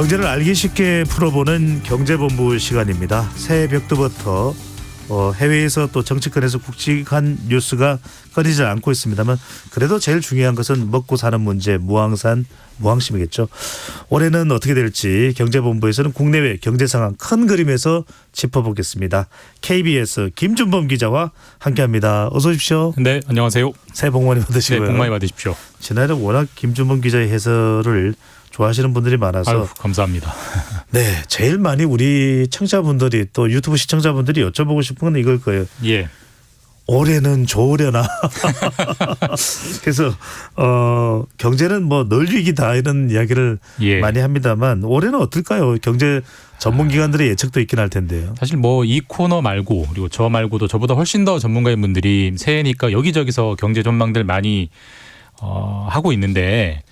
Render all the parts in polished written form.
경제를 알기 쉽게 풀어보는 경제본부 시간입니다. 새해 벽두부터 해외에서 또 정치권에서 굵직한 뉴스가 끊이지 않고 있습니다만 그래도 제일 중요한 것은 먹고 사는 문제, 무항심이겠죠. 올해는 어떻게 될지 경제본부에서는 국내외 경제 상황 큰 그림에서 짚어보겠습니다. KBS 김준범 기자와 함께합니다. 어서 오십시오. 네, 안녕하세요. 새해 복 많이 받으시고요. 네, 복 많이 받으십시오. 지난해 워낙 김준범 기자의 해설을 좋아하시는 분들이 많아서 아유, 감사합니다. 네, 제일 많이 우리 청자분들이 또 유튜브 시청자분들이 여쭤보고 싶은 건 이걸 거예요. 예. 올해는 좋으려나. 그래서 경제는 뭐 늘 위기다 이런 이야기를 많이 합니다만 올해는 어떨까요? 경제 전문기관들의 예측도 있긴 할 텐데요. 사실 뭐 이 코너 말고 그리고 저 말고도 저보다 훨씬 더 전문가인 분들이 새해니까 여기저기서 경제 전망들 많이 하고 있는데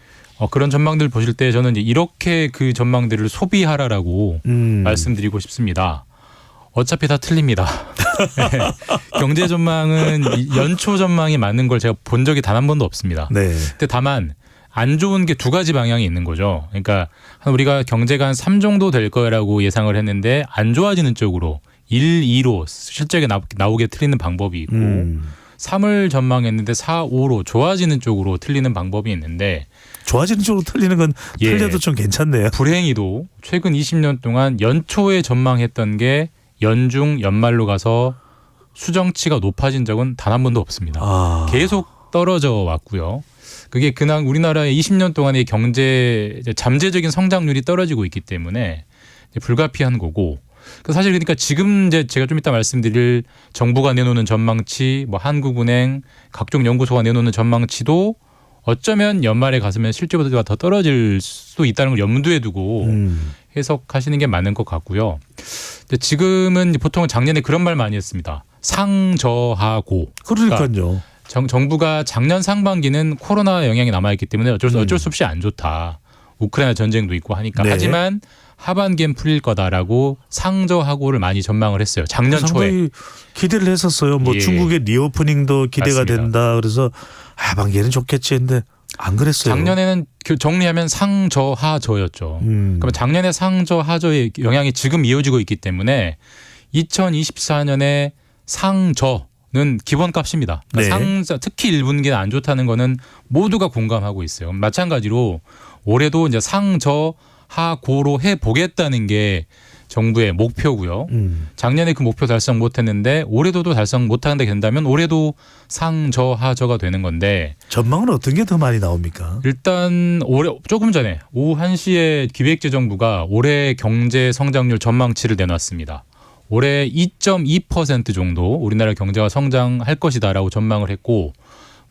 그런 전망들 보실 때 저는 이렇게 그 전망들을 소비하라라고 말씀드리고 싶습니다. 어차피 다 틀립니다. 네. 경제 전망은 연초 전망이 맞는 걸 제가 본 적이 단 한 번도 없습니다. 네. 근데 다만 안 좋은 게 두 가지 방향이 있는 거죠. 그러니까 우리가 경제가 한 3 정도 될 거라고 예상을 했는데 안 좋아지는 쪽으로 1, 2로 실적에 나오게 틀리는 방법이 있고 3을 전망했는데 4, 5로 좋아지는 쪽으로 틀리는 방법이 있는데 좋아지는 쪽으로 틀리는 건 틀려도 좀 괜찮네요. 불행히도 최근 20년 동안 연초에 전망했던 게 연중 연말로 가서 수정치가 높아진 적은 단 한 번도 없습니다. 계속 떨어져 왔고요. 그게 그냥 우리나라의 20년 동안의 경제 잠재적인 성장률이 떨어지고 있기 때문에 불가피한 거고. 사실 그러니까 지금 이제 제가 좀 이따 말씀드릴 정부가 내놓는 전망치, 뭐 한국은행, 각종 연구소가 내놓는 전망치도 어쩌면 연말에 가서면 실제보다 더 떨어질 수도 있다는 걸 염두에 두고 해석하시는 게 맞는 것 같고요. 근데 지금은 보통 작년에 그런 말 많이 했습니다. 상저하고. 그러니까요. 정부가 작년 상반기는 코로나 영향이 남아있기 때문에 어쩔 수 없이 안 좋다. 우크라이나 전쟁도 있고 하니까. 네. 하지만 하반기엔 풀릴 거다라고 상저하고를 많이 전망을 했어요. 작년 초에. 상당히 기대를 했었어요. 뭐 중국의 리오프닝도 기대가 맞습니다. 된다. 그래서 하반기에는 좋겠지 했는데 안 그랬어요. 작년에는 정리하면 상저하저였죠. 그러면 작년에 상저하저의 영향이 지금 이어지고 있기 때문에 2024년에 상저는 기본값입니다. 그러니까 상저, 특히 1분기는 안 좋다는 거는 모두가 공감하고 있어요. 마찬가지로 올해도 이제 상저하고로 해보겠다는 게 정부의 목표고요. 작년에 그 목표 달성 못했는데 올해도 달성 못하게 된다면 올해도 상저하저가 되는 건데 전망은 어떤 게 더 많이 나옵니까? 일단 올해 조금 전에 오후 1시에 기획재정부가 올해 경제 성장률 전망치를 내놨습니다. 올해 2.2% 정도 우리나라 경제가 성장할 것이다라고 전망을 했고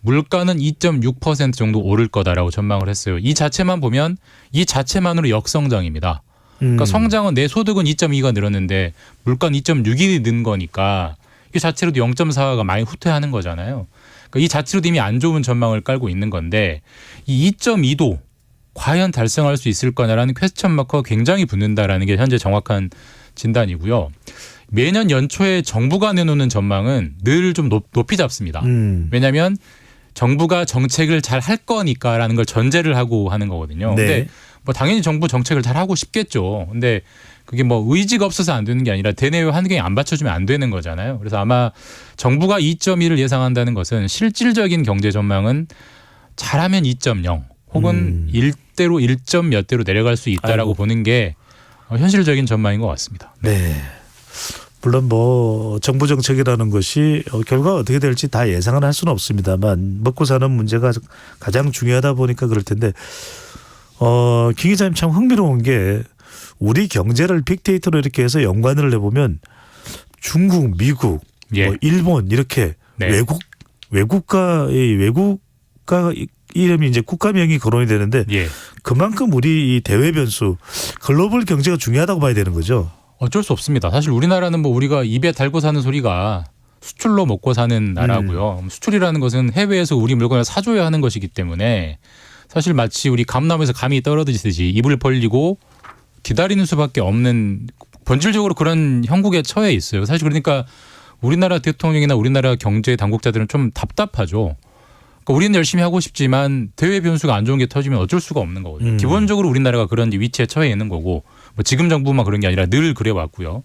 물가는 2.6% 정도 오를 거다라고 전망을 했어요. 이 자체만 보면 이 자체만으로 역성장입니다. 그러니까 성장은 내 소득은 2.2가 늘었는데 물가는 2.6이 는 거니까 이 자체로도 0.4가 많이 후퇴하는 거잖아요. 그러니까 이 자체로도 이미 안 좋은 전망을 깔고 있는 건데 이 2.2도 과연 달성할 수 있을 거냐라는 퀘스천 마커가 굉장히 붙는다라는 게 현재 정확한 진단이고요. 매년 연초에 정부가 내놓는 전망은 늘 좀 높이 잡습니다. 왜냐하면 정부가 정책을 잘 할 거니까라는 걸 전제를 하고 하는 거거든요. 근데 뭐 당연히 정부 정책을 잘 하고 싶겠죠. 근데 그게 뭐 의지가 없어서 안 되는 게 아니라 대내외 환경이 안 받쳐주면 안 되는 거잖아요. 그래서 아마 정부가 2.1을 예상한다는 것은 실질적인 경제 전망은 잘하면 2.0 혹은 1대로 1점 몇 대로 내려갈 수 있다라고 보는 게 현실적인 전망인 것 같습니다. 네. 물론 뭐 정부 정책이라는 것이 결과가 어떻게 될지 다 예상은 할 수는 없습니다만 먹고 사는 문제가 가장 중요하다 보니까 그럴 텐데 김 기자님 참 흥미로운 게 우리 경제를 빅데이터로 이렇게 해서 연관을 해보면 중국, 미국, 뭐 일본 이렇게 외국가 이름이 이제 국가명이 거론이 되는데 그만큼 우리 이 대외 변수 글로벌 경제가 중요하다고 봐야 되는 거죠. 어쩔 수 없습니다. 사실 우리나라는 뭐 우리가 입에 달고 사는 소리가 수출로 먹고 사는 나라고요. 수출이라는 것은 해외에서 우리 물건을 사줘야 하는 것이기 때문에 사실 마치 우리 감나무에서 감이 떨어지듯이 입을 벌리고 기다리는 수밖에 없는 본질적으로 그런 형국에 처해 있어요. 사실 그러니까 우리나라 대통령이나 우리나라 경제 당국자들은 좀 답답하죠. 그러니까 우리는 열심히 하고 싶지만 대외 변수가 안 좋은 게 터지면 어쩔 수가 없는 거거든요. 기본적으로 우리나라가 그런 위치에 처해 있는 거고 뭐 지금 정부만 그런 게 아니라 늘 그래왔고요.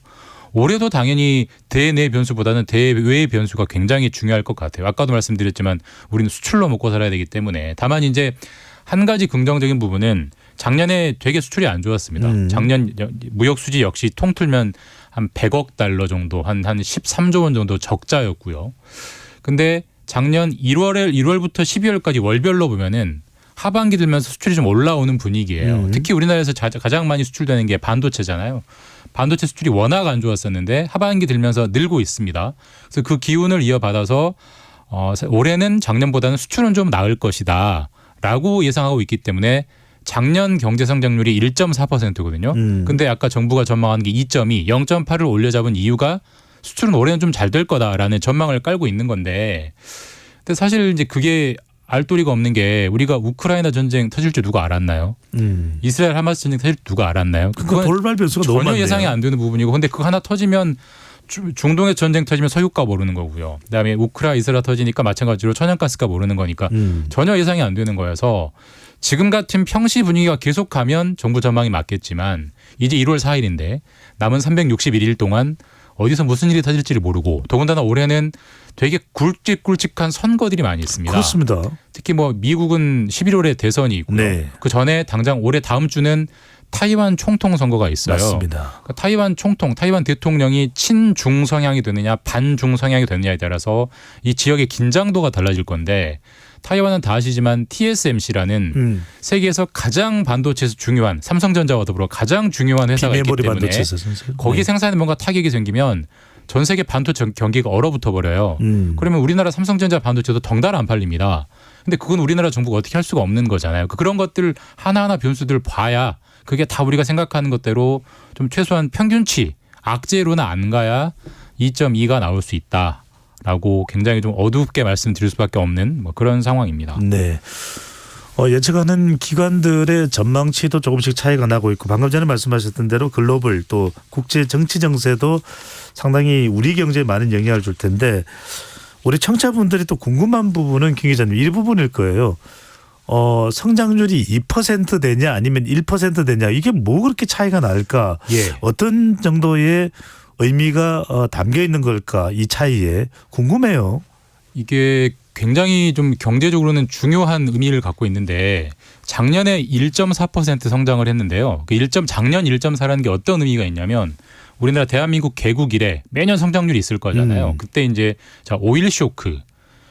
올해도 당연히 대내 변수보다는 대외 변수가 굉장히 중요할 것 같아요. 아까도 말씀드렸지만 우리는 수출로 먹고 살아야 되기 때문에 다만 이제 한 가지 긍정적인 부분은 작년에 되게 수출이 안 좋았습니다. 작년 무역 수지 역시 통틀면 한 100억 달러 정도 한 13조 원 정도 적자였고요. 근데 작년 1월부터 12월까지 월별로 보면은 하반기 들면서 수출이 좀 올라오는 분위기예요. 특히 우리나라에서 가장 많이 수출되는 게 반도체잖아요. 반도체 수출이 워낙 안 좋았었는데 하반기 들면서 늘고 있습니다. 그래서 그 기운을 이어받아서 올해는 작년보다는 수출은 좀 나을 것이다 라고 예상하고 있기 때문에 작년 경제 성장률이 1.4%거든요. 근데 아까 정부가 전망하는 게 2.2, 0.8을 올려잡은 이유가 수출은 올해는 좀 잘 될 거다라는 전망을 깔고 있는 건데 근데 사실 이제 그게 알 도리가 없는 게 우리가 우크라이나 전쟁 터질 줄 누가 알았나요? 이스라엘 하마스 전쟁 터질 줄 누가 알았나요? 그건 돌발 변수가 너무 전혀 많네요. 예상이 안 되는 부분이고 근데 그거 하나 터지면 중동의 전쟁 터지면 석유값 오르는 거고요. 그다음에 이스라엘 터지니까 마찬가지로 천연가스값 오르는 거니까 전혀 예상이 안 되는 거여서 지금 같은 평시 분위기가 계속가면 정부 전망이 맞겠지만 이제 1월 4일인데 남은 361일 동안 어디서 무슨 일이 터질지를 모르고 더군다나 올해는 되게 굵직굵직한 선거들이 많이 있습니다. 그렇습니다. 특히 뭐 미국은 11월에 대선이 있고요. 네. 그 전에 당장 올해 다음 주는 타이완 총통 선거가 있어요. 맞습니다. 그러니까 타이완 대통령이 친중 성향이 되느냐 반중 성향이 되느냐에 따라서 이 지역의 긴장도가 달라질 건데 타이완은 다 아시지만 TSMC라는 세계에서 가장 반도체에서 중요한 삼성전자와 더불어 가장 중요한 회사가 있기 비메모리 때문에 반도체에서 거기 생산에 뭔가 타격이 생기면 전 세계 반도체 경기가 얼어붙어 버려요. 그러면 우리나라 삼성전자 반도체도 덩달아 안 팔립니다. 근데 그건 우리나라 정부가 어떻게 할 수가 없는 거잖아요. 그런 것들 하나하나 변수들 봐야 그게 다 우리가 생각하는 것대로 좀 최소한 평균치 악재로는 안 가야 2.2가 나올 수 있다라고 굉장히 좀 어둡게 말씀드릴 수밖에 없는 뭐 그런 상황입니다. 네. 예측하는 기관들의 전망치도 조금씩 차이가 나고 있고 방금 전에 말씀하셨던 대로 글로벌 또 국제 정치 정세도 상당히 우리 경제에 많은 영향을 줄 텐데 우리 청취자분들이 또 궁금한 부분은 김 기자님 이 부분일 거예요. 성장률이 2% 되냐 아니면 1% 되냐 이게 뭐 그렇게 차이가 날까? 예. 어떤 정도의 의미가 담겨 있는 걸까? 이 차이에 궁금해요. 이게 굉장히 좀 경제적으로는 중요한 의미를 갖고 있는데 작년에 1.4% 성장을 했는데요. 작년 1.4라는 게 어떤 의미가 있냐면 우리나라 대한민국 개국 이래 매년 성장률이 있을 거잖아요. 그때 이제 오일 쇼크,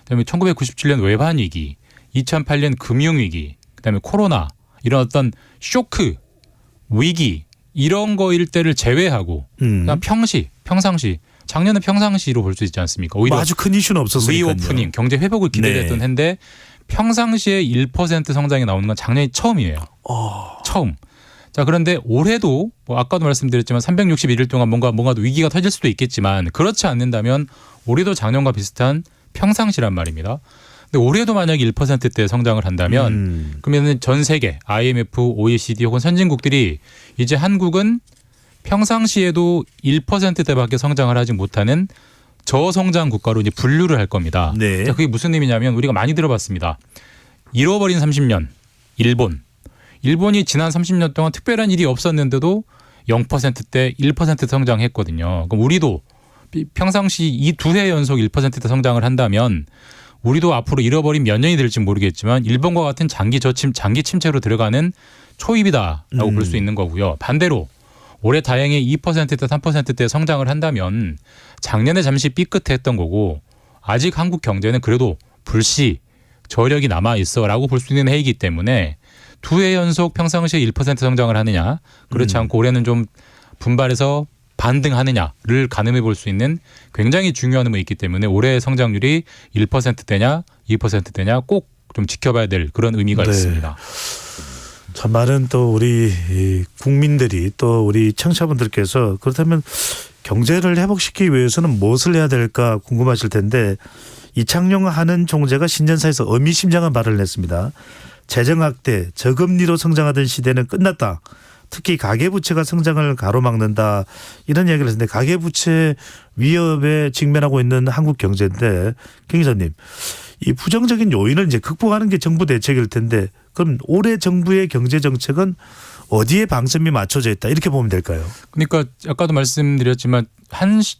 그다음에 1997년 외환 위기, 2008년 금융 위기, 그다음에 코로나 이런 어떤 쇼크, 위기 이런 거일 때를 제외하고 그냥 평상시 작년은 평상시로 볼 수 있지 않습니까? 오히려 아주 큰 이슈는 없었으니까요. 리오프닝, 경제 회복을 기대했던 해인데 평상시에 1% 성장이 나오는 건 작년이 처음이에요. 처음. 자, 그런데 올해도 뭐 아까도 말씀드렸지만 361일 동안 뭔가 위기가 터질 수도 있겠지만 그렇지 않는다면 올해도 작년과 비슷한 평상시란 말입니다. 근데 올해도 만약에 1%대 성장을 한다면 그러면 전 세계 IMF, OECD 혹은 선진국들이 이제 한국은 평상시에도 1%대밖에 성장을 하지 못하는 저성장 국가로 이제 분류를 할 겁니다. 네. 자, 그게 무슨 의미냐면 우리가 많이 들어봤습니다. 잃어버린 30년 일본이 지난 30년 동안 특별한 일이 없었는데도 0%대 1% 성장했거든요. 그럼 우리도 평상시 이 두 해 연속 1%대 성장을 한다면 우리도 앞으로 잃어버린 몇 년이 될지 모르겠지만 일본과 같은 장기 침체로 들어가는 초입이다라고 볼 수 있는 거고요. 반대로 올해 다행히 2%대 3%대 성장을 한다면 작년에 잠시 삐끗했던 거고 아직 한국 경제는 그래도 불씨 저력이 남아 있어라고 볼 수 있는 해이기 때문에 두 해 연속 평상시에 1% 성장을 하느냐 그렇지 않고 올해는 좀 분발해서 반등하느냐를 가늠해 볼 수 있는 굉장히 중요한 의미가 있기 때문에 올해 성장률이 1%대냐 2%대냐 꼭 좀 지켜봐야 될 그런 의미가 네. 있습니다. 참 많은 또 우리 국민들이 또 우리 청취자분들께서 그렇다면 경제를 회복시키기 위해서는 무엇을 해야 될까 궁금하실 텐데 이창용 하는 총재가 신년사에서 의미심장한 발언을 했습니다. 재정 확대, 저금리로 성장하던 시대는 끝났다. 특히 가계부채가 성장을 가로막는다. 이런 이야기를 했는데 가계부채 위협에 직면하고 있는 한국 경제인데 김 기자님 이 부정적인 요인을 이제 극복하는 게 정부 대책일 텐데 그럼 올해 정부의 경제 정책은 어디에 방점이 맞춰져 있다 이렇게 보면 될까요? 그러니까 아까도 말씀드렸지만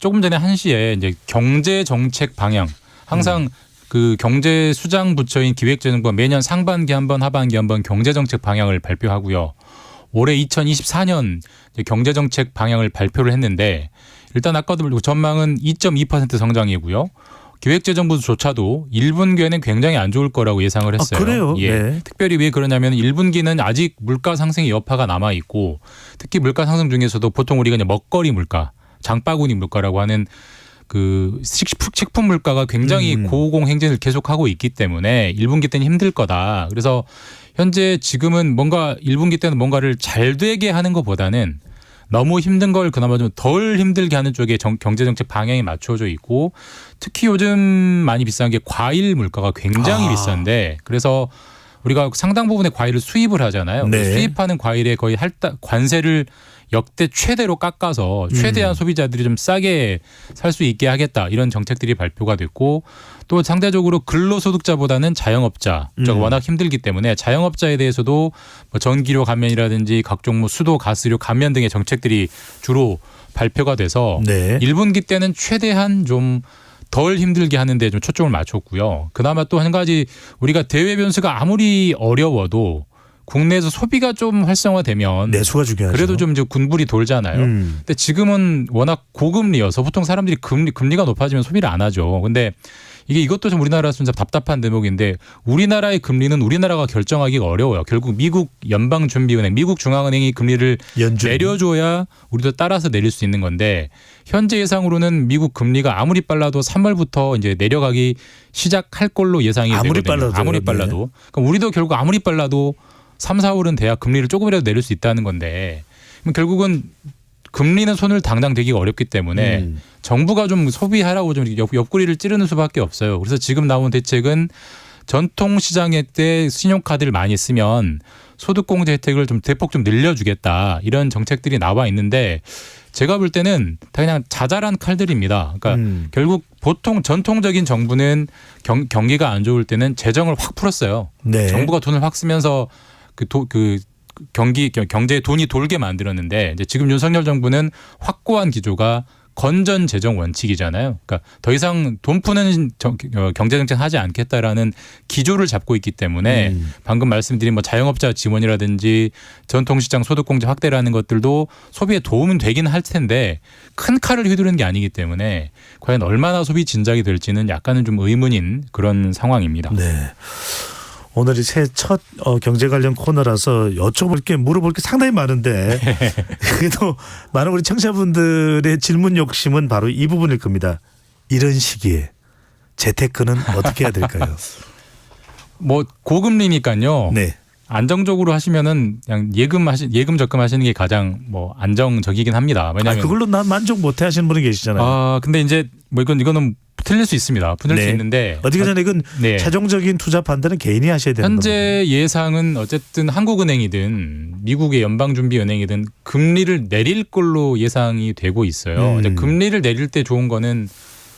조금 전에 1시에 이제 경제 정책 방향 항상 그 경제 수장 부처인 기획재정부가 매년 상반기 한 번, 하반기 한 번 경제 정책 방향을 발표하고요. 올해 2024년 경제 정책 방향을 발표를 했는데 일단 아까도 전망은 2.2% 성장이고요. 기획재정부조차도 1분기에는 굉장히 안 좋을 거라고 예상을 했어요. 그래요? 예. 네. 특별히 왜 그러냐면 1분기는 아직 물가 상승의 여파가 남아 있고 특히 물가 상승 중에서도 보통 우리가 이제 먹거리 물가, 장바구니 물가라고 하는 그 식품 물가가 굉장히 고공 행진을 계속하고 있기 때문에 1분기 때는 힘들 거다. 그래서 현재 지금은 뭔가 1분기 때는 뭔가를 잘 되게 하는 것보다는 너무 힘든 걸 그나마 좀 덜 힘들게 하는 쪽에 경제정책 방향이 맞춰져 있고 특히 요즘 많이 비싼 게 과일 물가가 굉장히 비싼데 그래서 우리가 상당 부분의 과일을 수입을 하잖아요. 네. 수입하는 과일에 거의 관세를 역대 최대로 깎아서 최대한 소비자들이 좀 싸게 살 수 있게 하겠다 이런 정책들이 발표가 됐고 또 상대적으로 근로소득자보다는 자영업자 워낙 힘들기 때문에 자영업자에 대해서도 뭐 전기료 감면이라든지 각종 뭐 수도 가스료 감면 등의 정책들이 주로 발표가 돼서 네. 1분기 때는 최대한 좀 덜 힘들게 하는 데 좀 초점을 맞췄고요. 그나마 또 한 가지 우리가 대외 변수가 아무리 어려워도 국내에서 소비가 좀 활성화되면 내수가 중요하죠. 그래도 좀 이제 군불이 돌잖아요. 근데 지금은 워낙 고금리여서 보통 사람들이 금리가 높아지면 소비를 안 하죠. 근데 이것도 좀 우리나라에서 좀 답답한 대목인데 우리나라의 금리는 우리나라가 결정하기가 어려워요. 결국 미국 연방준비은행, 미국 중앙은행이 금리를 내려줘야 우리도 따라서 내릴 수 있는 건데 현재 예상으로는 미국 금리가 아무리 빨라도 3월부터 이제 내려가기 시작할 걸로 예상이 되거든요. 아무리 빨라도. 그럼 우리도 결국 아무리 빨라도 3, 4월은 돼야 금리를 조금이라도 내릴 수 있다는 건데 그럼 결국은 금리는 손을 당장 대기가 어렵기 때문에 정부가 좀 소비하라고 좀 옆구리를 찌르는 수밖에 없어요. 그래서 지금 나온 대책은 전통시장에 때 신용카드를 많이 쓰면 소득공제 혜택을 좀 대폭 좀 늘려주겠다 이런 정책들이 나와 있는데 제가 볼 때는 다 그냥 자잘한 칼들입니다. 그러니까 결국 보통 전통적인 정부는 경기가 안 좋을 때는 재정을 확 풀었어요. 네. 정부가 돈을 확 쓰면서 경제에 돈이 돌게 만들었는데 이제 지금 윤석열 정부는 확고한 기조가 건전 재정 원칙이잖아요. 그러니까 더 이상 돈 푸는 경제 정책 하지 않겠다라는 기조를 잡고 있기 때문에 방금 말씀드린 뭐 자영업자 지원이라든지 전통시장 소득공제 확대라는 것들도 소비에 도움은 되긴 할 텐데 큰 칼을 휘두르는 게 아니기 때문에 과연 얼마나 소비 진작이 될지는 약간은 좀 의문인 그런 상황입니다. 네. 오늘이 새 첫 경제 관련 코너라서 물어볼 게 상당히 많은데 그래도 많은 우리 청취자분들의 질문 욕심은 바로 이 부분일 겁니다. 이런 시기에 재테크는 어떻게 해야 될까요? 뭐 고금리니까요. 네. 안정적으로 하시면은 그냥 예금 적금하시는 게 가장 뭐 안정적이긴 합니다. 왜냐하면 그걸로 난 만족 못해 하시는 분이 계시잖아요. 근데 이제 뭐 이거는 틀릴 수 있습니다. 틀릴 수 있는데 어떻게 전에 이건 최종적인 투자 판단은 개인이 하셔야 되는 겁니다. 현재 예상은 어쨌든 한국은행이든 미국의 연방준비은행이든 금리를 내릴 걸로 예상이 되고 있어요. 이제 금리를 내릴 때 좋은 거는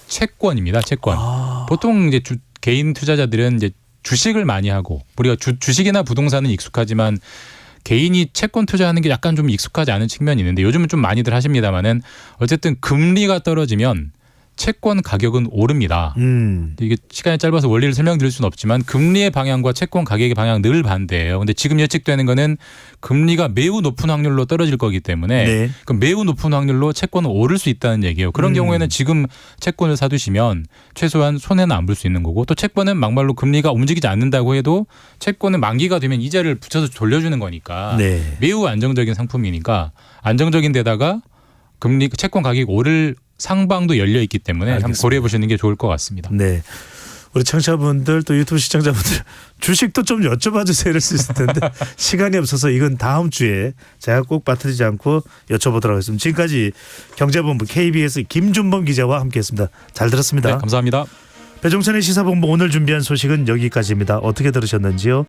채권입니다. 채권. 보통 이제 개인 투자자들은 이제 주식을 많이 하고 우리가 주식이나 부동산은 익숙하지만 개인이 채권 투자하는 게 약간 좀 익숙하지 않은 측면이 있는데 요즘은 좀 많이들 하십니다만은 어쨌든 금리가 떨어지면 채권 가격은 오릅니다. 이게 시간이 짧아서 원리를 설명드릴 수는 없지만 금리의 방향과 채권 가격의 방향 늘 반대예요. 근데 지금 예측되는 거는 금리가 매우 높은 확률로 떨어질 거기 때문에 그 매우 높은 확률로 채권은 오를 수 있다는 얘기예요. 그런 경우에는 지금 채권을 사두시면 최소한 손해는 안 볼 수 있는 거고 또 채권은 막말로 금리가 움직이지 않는다고 해도 채권은 만기가 되면 이자를 붙여서 돌려주는 거니까 매우 안정적인 상품이니까 안정적인 데다가 채권 가격이 오를 상방도 열려 있기 때문에 한번 고려해 보시는 게 좋을 것 같습니다. 네. 우리 청취자분들 또 유튜브 시청자분들 주식도 좀 여쭤봐 주세요 이럴 수 있을 텐데 시간이 없어서 이건 다음 주에 제가 꼭 빠뜨리지 않고 여쭤보도록 하겠습니다. 지금까지 경제본부 KBS 김준범 기자와 함께했습니다. 잘 들었습니다. 네, 감사합니다. 배종찬의 시사본부 오늘 준비한 소식은 여기까지입니다. 어떻게 들으셨는지요?